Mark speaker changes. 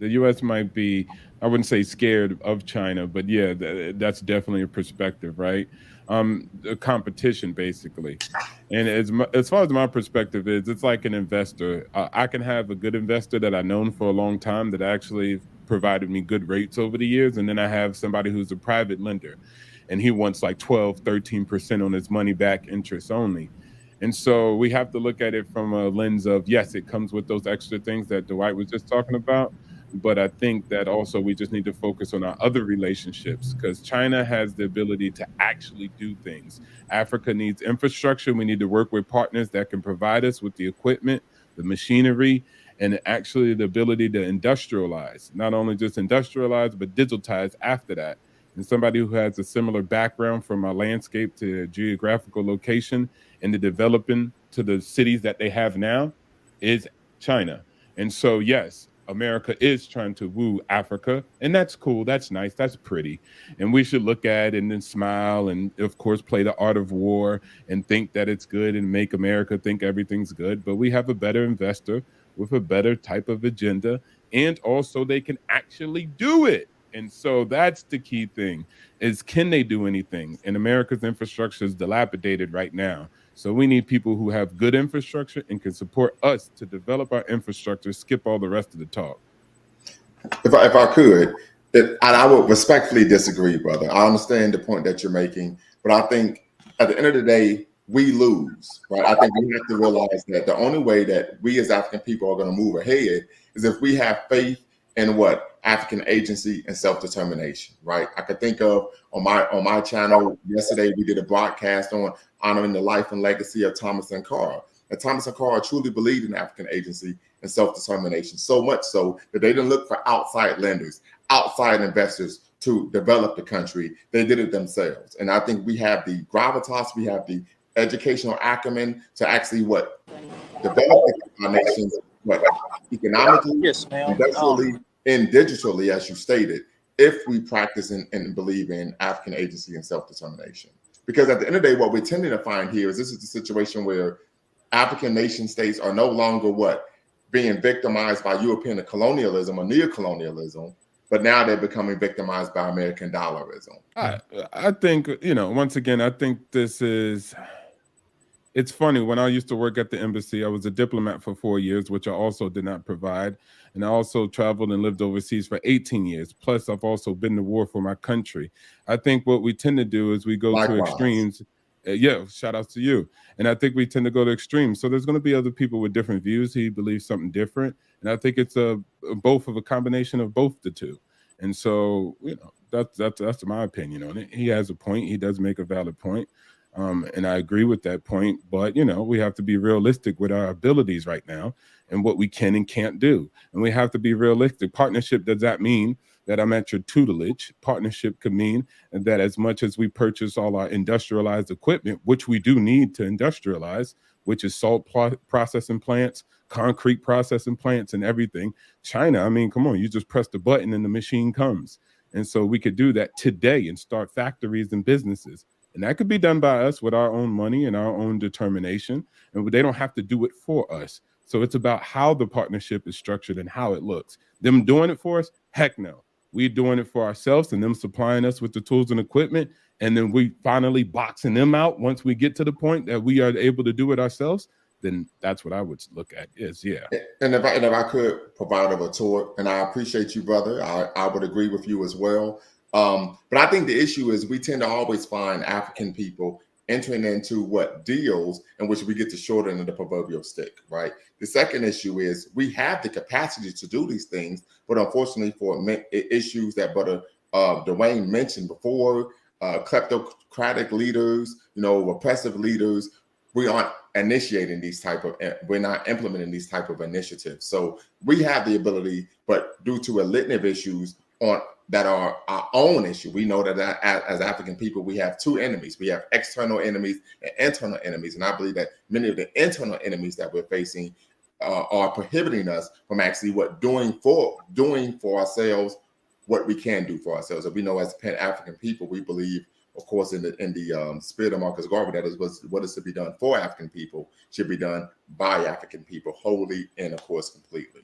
Speaker 1: The U.S. might be, I wouldn't say scared of China, but yeah, that's definitely a perspective, right? The competition, basically. And as far as my perspective is, it's like an investor. I can have a good investor that I've known for a long time that actually provided me good rates over the years. And then I have somebody who's a private lender and he wants like 12, 13% on his money back interest only. And so we have to look at it from a lens of yes, it comes with those extra things that Dwight was just talking about. But I think that also we just need to focus on our other relationships because China has the ability to actually do things. Africa needs infrastructure. We need to work with partners that can provide us with the equipment, the machinery, and actually the ability to industrialize, not only just industrialize, but digitize after that. And somebody who has a similar background from a landscape to a geographical location and the developing to the cities that they have now is China. And so, yes, America is trying to woo Africa, and that's cool. That's nice. That's pretty. And we should look at it and then smile and, of course, play the art of war and think that it's good and make America think everything's good. But we have a better investor with a better type of agenda, and also they can actually do it. And so that's the key thing is can they do anything? And America's infrastructure is dilapidated right now. So we need people who have good infrastructure and can support us to develop our infrastructure, skip all the rest of the talk.
Speaker 2: If I could, and I would respectfully disagree, brother. I understand the point that you're making, but I think at the end of the day, we lose, right? I think we have to realize that the only way that we as African people are going to move ahead is if we have faith in what African agency and self-determination, right? I could think of on my channel yesterday, we did a broadcast on honoring the life and legacy of Thomas Sankara. And Thomas Sankara truly believed in African agency and self-determination, so much so that they didn't look for outside lenders, outside investors to develop the country. They did it themselves. And I think we have the gravitas, we have the educational acumen to actually develop our nations economically,
Speaker 3: Yes, ma'am.
Speaker 2: industrially, and digitally, as you stated, if we practice and believe in African agency and self-determination. Because at the end of the day, what we're tending to find here is this is the situation where African nation states are no longer being victimized by European colonialism or neocolonialism, but now they're becoming victimized by American dollarism.
Speaker 1: I think, once again, I think it's funny. When I used to work at the embassy, I was a diplomat for 4 years, which I also did not provide. And I also traveled and lived overseas for 18 years. Plus, I've also been to war for my country. I think what we tend to do is we go to
Speaker 2: Likewise.
Speaker 1: extremes. Yeah, shout out to you. And I think we tend to go to extremes. So there's going to be other people with different views. He believes something different. And I think it's both of a combination of both the two. And so, that's my opinion on it. He has a point. He does make a valid point. And I agree with that point. But, we have to be realistic with our abilities right now and what we can and can't do. And we have to be realistic. Partnership, does that mean that I'm at your tutelage? Partnership could mean that as much as we purchase all our industrialized equipment, which we do need to industrialize, which is salt processing plants, concrete processing plants, and everything. China, I mean, come on, you just press the button and the machine comes. And so we could do that today and start factories and businesses. And that could be done by us with our own money and our own determination. And they don't have to do it for us. So it's about how the partnership is structured and how it looks. Them doing it for us? Heck no. We're doing it for ourselves and them supplying us with the tools and equipment. And then we finally boxing them out once we get to the point that we are able to do it ourselves. Then that's what I would look at is, yeah.
Speaker 2: And if I could provide a retort, and I appreciate you, brother, I would agree with you as well. But I think the issue is we tend to always find African people entering into deals in which we get to short end of the proverbial stick, right? The second issue is we have the capacity to do these things, but unfortunately for issues that Brother Dwayne mentioned before, kleptocratic leaders, repressive leaders, we aren't we're not implementing these type of initiatives. So we have the ability, but due to a litany of issues that are our own issue, we know that as African people, we have two enemies. We have external enemies and internal enemies. And I believe that many of the internal enemies that we're facing are prohibiting us from actually doing for ourselves what we can do for ourselves. And we know as Pan-African people, we believe, of course, in the spirit of Marcus Garvey, that is what is to be done for African people should be done by African people wholly and, of course, completely.